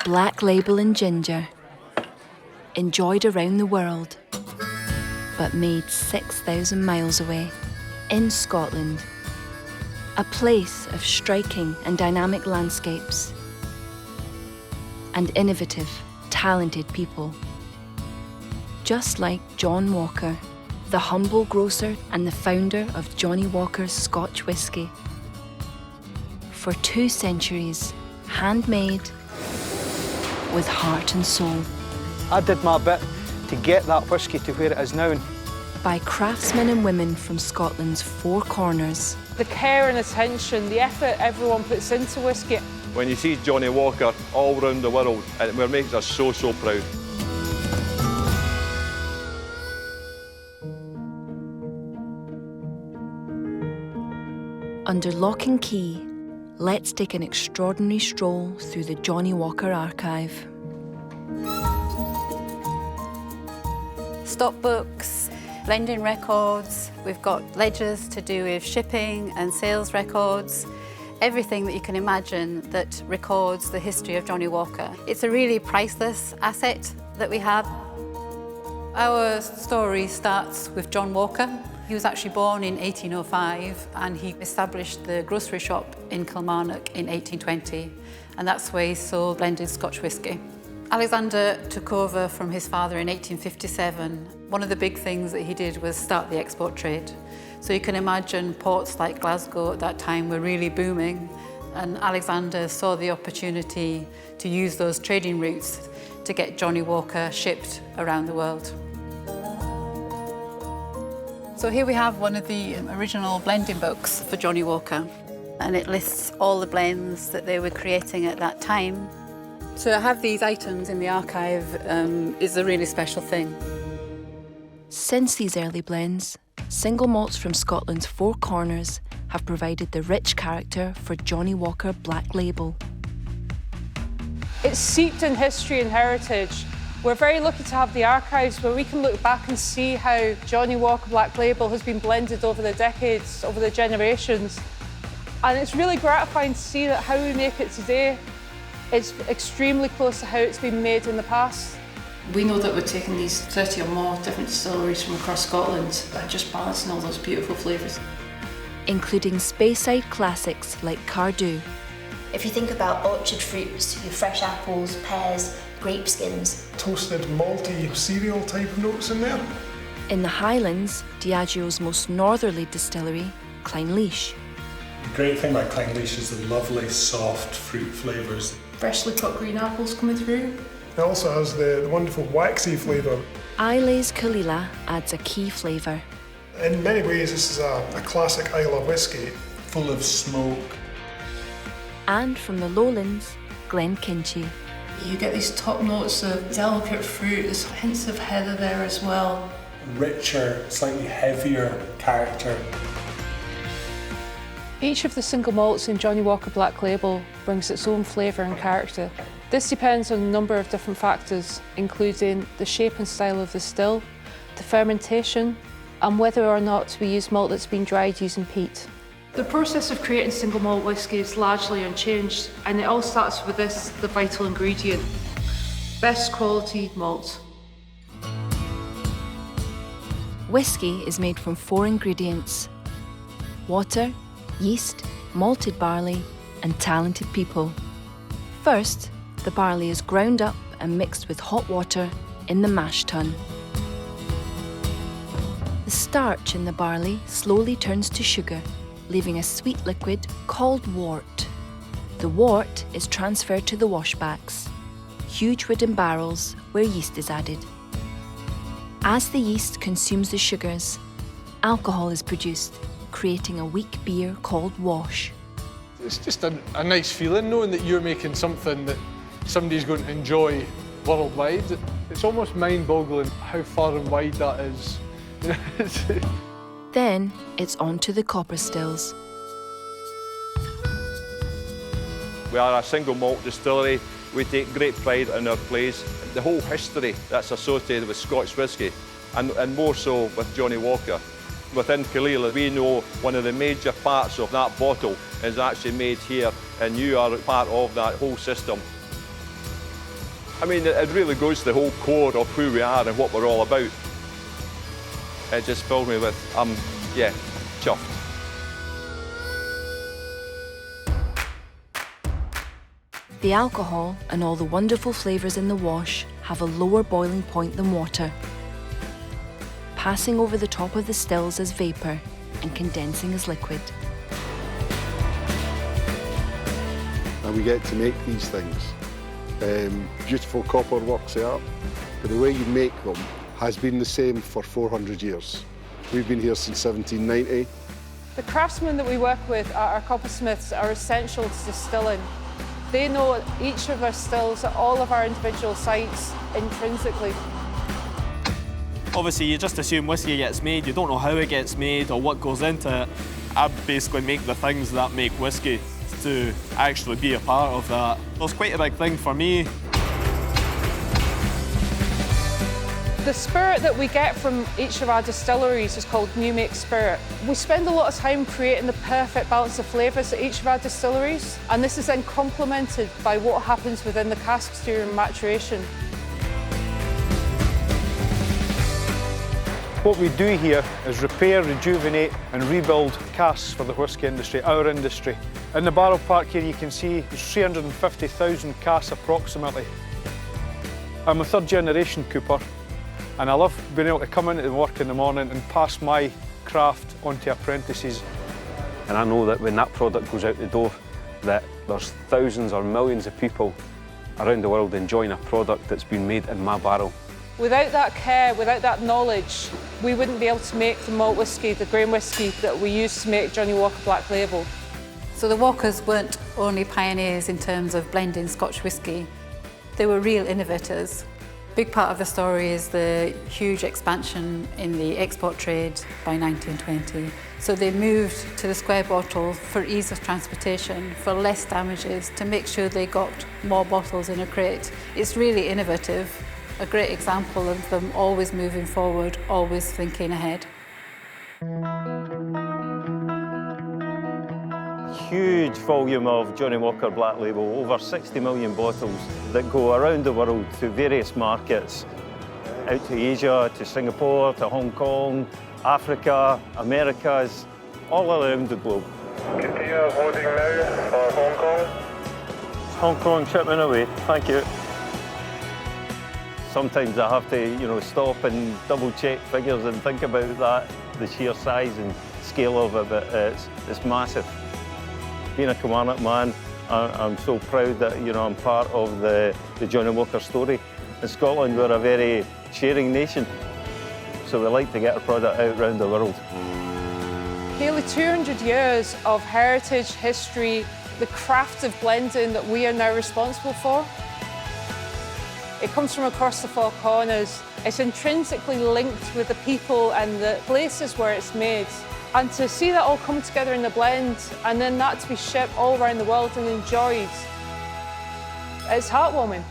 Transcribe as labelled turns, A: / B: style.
A: Black Label and Ginger, enjoyed around the world, but made 6,000 miles away, in Scotland. A place of striking and dynamic landscapes and innovative, talented people. Just like John Walker, the humble grocer and the founder of Johnnie Walker's Scotch whisky. For 2 centuries, handmade with heart and soul.
B: I did my bit to get that whisky to where it is now.
A: By craftsmen and women from Scotland's 4 corners.
C: The care and attention, the effort everyone puts into whisky.
D: When you see Johnnie Walker all around the world, it makes us so, so proud.
A: Under lock and key, let's take an extraordinary stroll through the Johnnie Walker archive.
E: Stock books, blending records, we've got ledgers to do with shipping and sales records, everything that you can imagine that records the history of Johnnie Walker. It's a really priceless asset that we have. Our story starts with John Walker. He was actually born in 1805 and he established the grocery shop in Kilmarnock in 1820, and that's where he sold blended Scotch whisky. Alexander took over from his father in 1857. One of the big things that he did was start the export trade. So you can imagine ports like Glasgow at that time were really booming, and Alexander saw the opportunity to use those trading routes to get Johnnie Walker shipped around the world. So here we have one of the original blending books for Johnnie Walker, and it lists all the blends that they were creating at that time. So to have these items in the archive is a really special thing.
A: Since these early blends, single malts from Scotland's 4 corners have provided the rich character for Johnnie Walker Black Label.
C: It's steeped in history and heritage. We're very lucky to have the archives where we can look back and see how Johnnie Walker Black Label has been blended over the decades, over the generations. And it's really gratifying to see that how we make it today is extremely close to how it's been made in the past.
F: We know that we're taking these 30 or more different distilleries from across Scotland and just balancing all those beautiful flavours.
A: Including Speyside classics like Cardew.
G: If you think about orchard fruits, your fresh apples, pears, grape skins.
H: Toasted malty cereal type of notes in there.
A: In the Highlands, Diageo's most northerly distillery, Clynelish.
H: The great thing about Clynelish is the lovely soft fruit flavours.
F: Freshly cut green apples coming through.
H: It also has the wonderful waxy flavour.
A: Islay's Caol Ila adds a key flavour.
H: In many ways this is a classic Islay whisky, full of smoke.
A: And from the lowlands, Glenkinchie.
F: You get these top notes of delicate fruit, there's hints of heather there as well.
H: Richer, slightly heavier character.
C: Each of the single malts in Johnnie Walker Black Label brings its own flavour and character. This depends on a number of different factors, including the shape and style of the still, the fermentation, and whether or not we use malt that's been dried using peat. The process of creating single malt whisky is largely unchanged, and it all starts with this, the vital ingredient: best quality malt.
A: Whisky is made from 4 ingredients: water, yeast, malted barley, and talented people. First, the barley is ground up and mixed with hot water in the mash tun. The starch in the barley slowly turns to sugar, leaving a sweet liquid called wort. The wort is transferred to the washbacks, huge wooden barrels where yeast is added. As the yeast consumes the sugars, alcohol is produced, creating a weak beer called wash.
I: It's just a nice feeling knowing that you're making something that somebody's going to enjoy worldwide. It's almost mind-boggling how far and wide that is.
A: Then it's on to the copper stills.
D: We are a single malt distillery. We take great pride in our place. The whole history that's associated with Scotch whisky, and more so with Johnnie Walker. Within Caol Ila, we know one of the major parts of that bottle is actually made here, and you are part of that whole system. I mean, it really goes to the whole core of who we are and what we're all about. It just filled me with, yeah, chuffed.
A: The alcohol and all the wonderful flavours in the wash have a lower boiling point than water, passing over the top of the stills as vapour and condensing as liquid.
J: And we get to make these things. Beautiful copper works of art, but the way you make them has been the same for 400 years. We've been here since 1790.
C: The craftsmen that we work with at our coppersmiths are essential to distilling. They know each of our stills at all of our individual sites intrinsically.
K: Obviously, you just assume whiskey gets made, you don't know how it gets made or what goes into it. I basically make the things that make whiskey to actually be a part of that. It was quite a big thing for me.
C: The spirit that we get from each of our distilleries is called New Make Spirit. We spend a lot of time creating the perfect balance of flavours at each of our distilleries, and this is then complemented by what happens within the casks during maturation.
B: What we do here is repair, rejuvenate and rebuild casks for the whisky industry, our industry. In the barrel park here you can see there's 350,000 casks approximately. I'm a third generation cooper and I love being able to come into work in the morning and pass my craft on to apprentices.
L: And I know that when that product goes out the door that there's thousands or millions of people around the world enjoying a product that's been made in my barrel.
C: Without that care, without that knowledge, we wouldn't be able to make the malt whisky, the grain whisky that we use to make Johnnie Walker Black Label.
E: So the Walkers weren't only pioneers in terms of blending Scotch whisky, they were real innovators. A big part of the story is the huge expansion in the export trade by 1920. So they moved to the square bottle for ease of transportation, for less damages, to make sure they got more bottles in a crate. It's really innovative, a great example of them always moving forward, always thinking ahead.
M: Huge volume of Johnnie Walker Black Label, over 60 million bottles that go around the world to various markets, out to Asia, to Singapore, to Hong Kong, Africa, Americas, all around the globe.
N: Continue loading now for Hong Kong.
M: Hong Kong shipment away, thank you. Sometimes I have to, stop and double check figures and think about that, the sheer size and scale of it, but it's massive. Being a Kilmarnock man, I'm so proud that I'm part of the Johnnie Walker story. In Scotland, we're a very sharing nation, so we like to get our product out around the world.
C: Nearly 200 years of heritage, history, the craft of blending that we are now responsible for. It comes from across the Four Corners. It's intrinsically linked with the people and the places where it's made. And to see that all come together in the blend and then that to be shipped all around the world and enjoyed, it's heartwarming.